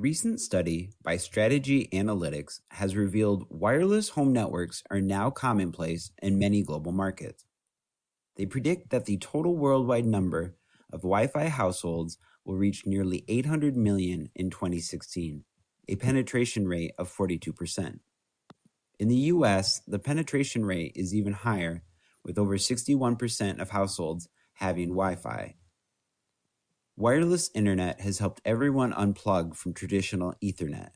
recent study by Strategy Analytics has revealed wireless home networks are now commonplace in many global markets. They predict that the total worldwide number of Wi-Fi households will reach nearly 800 million in 2016, a penetration rate of 42%. In the US, the penetration rate is even higher, with over 61% of households having Wi-Fi. Wireless internet has helped everyone unplug from traditional Ethernet.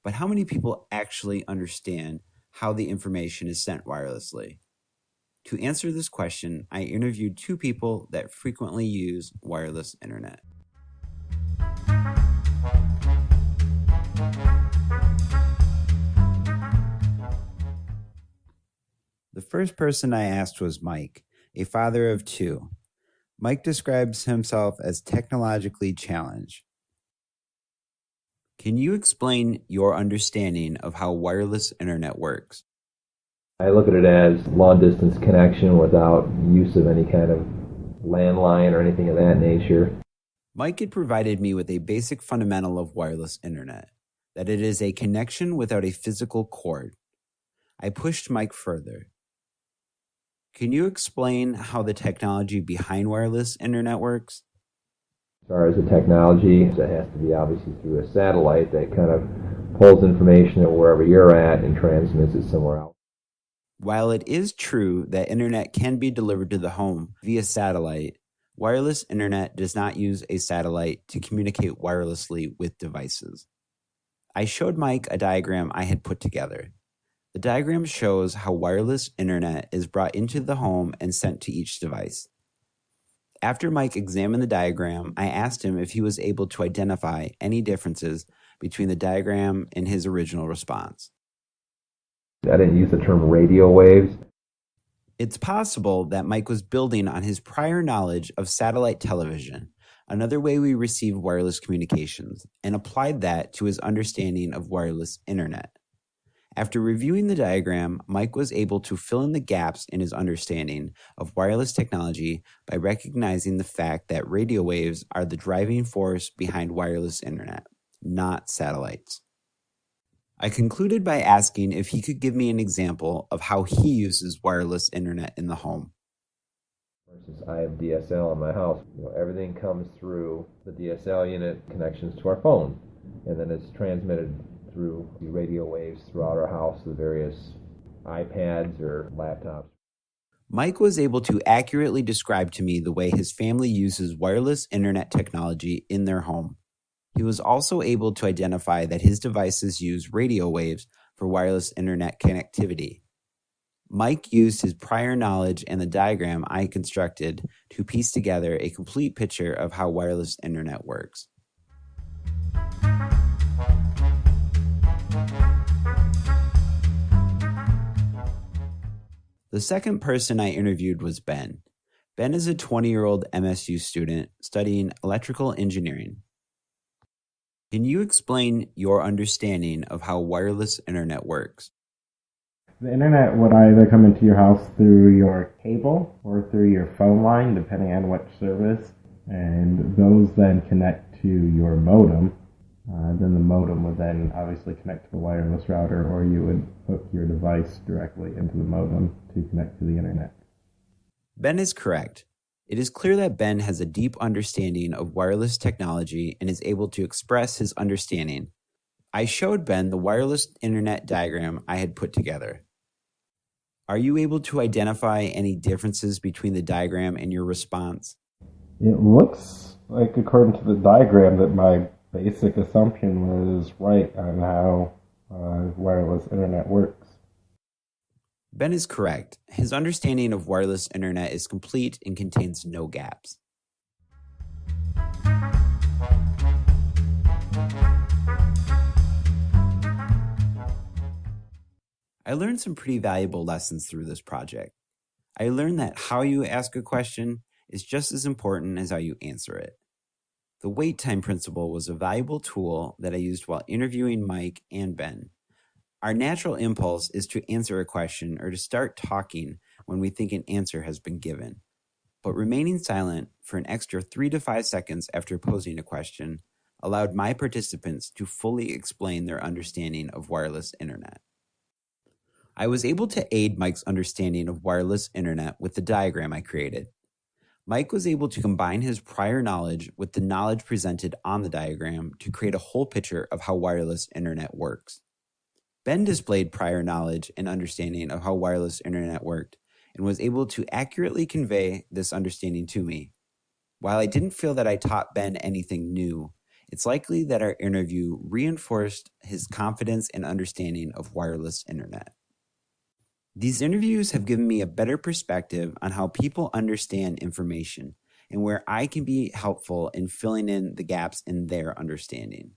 But how many people actually understand how the information is sent wirelessly? To answer this question, I interviewed two people that frequently use wireless internet. The first person I asked was Mike, a father of two. Mike describes himself as technologically challenged. Can you explain your understanding of how wireless internet works? I look at it as long-distance connection without use of any kind of landline or anything of that nature. Mike had provided me with a basic fundamental of wireless internet, that it is a connection without a physical cord. I pushed Mike further. Can you explain how the technology behind wireless internet works? As far as the technology, it has to be obviously through a satellite that kind of pulls information at wherever you're at and transmits it somewhere else. While it is true that internet can be delivered to the home via satellite, wireless internet does not use a satellite to communicate wirelessly with devices. I showed Mike a diagram I had put together. The diagram shows how wireless internet is brought into the home and sent to each device. After Mike examined the diagram, I asked him if he was able to identify any differences between the diagram and his original response. I didn't use the term radio waves. It's possible that Mike was building on his prior knowledge of satellite television, another way we receive wireless communications, and applied that to his understanding of wireless internet. After reviewing the diagram, Mike was able to fill in the gaps in his understanding of wireless technology by recognizing the fact that radio waves are the driving force behind wireless internet, not satellites. I concluded by asking if he could give me an example of how he uses wireless internet in the home. For instance, I have DSL in my house. Everything comes through the DSL unit connections to our phone, and then it's transmitted through the radio waves throughout our house to the various iPads or laptops. Mike was able to accurately describe to me the way his family uses wireless internet technology in their home. He was also able to identify that his devices use radio waves for wireless internet connectivity. Mike used his prior knowledge and the diagram I constructed to piece together a complete picture of how wireless internet works. The second person I interviewed was Ben. Ben is a 20-year-old MSU student studying electrical engineering. Can you explain your understanding of how wireless internet works? The internet would either come into your house through your cable or through your phone line, depending on which service, and those then connect to your modem. Then the modem would then obviously connect to the wireless router, or you would hook your device directly into the modem to connect to the internet. Ben is correct. It is clear that Ben has a deep understanding of wireless technology and is able to express his understanding. I showed Ben the wireless internet diagram I had put together. Are you able to identify any differences between the diagram and your response? It looks like, according to the diagram, that my basic assumption was right on how wireless internet works. Ben is correct. His understanding of wireless internet is complete and contains no gaps. I learned some pretty valuable lessons through this project. I learned that how you ask a question is just as important as how you answer it. The wait time principle was a valuable tool that I used while interviewing Mike and Ben. Our natural impulse is to answer a question or to start talking when we think an answer has been given. But remaining silent for an extra 3 to 5 seconds after posing a question allowed my participants to fully explain their understanding of wireless internet. I was able to aid Mike's understanding of wireless internet with the diagram I created. Mike was able to combine his prior knowledge with the knowledge presented on the diagram to create a whole picture of how wireless internet works. Ben displayed prior knowledge and understanding of how wireless internet worked and was able to accurately convey this understanding to me. While I didn't feel that I taught Ben anything new, it's likely that our interview reinforced his confidence and understanding of wireless internet. These interviews have given me a better perspective on how people understand information and where I can be helpful in filling in the gaps in their understanding.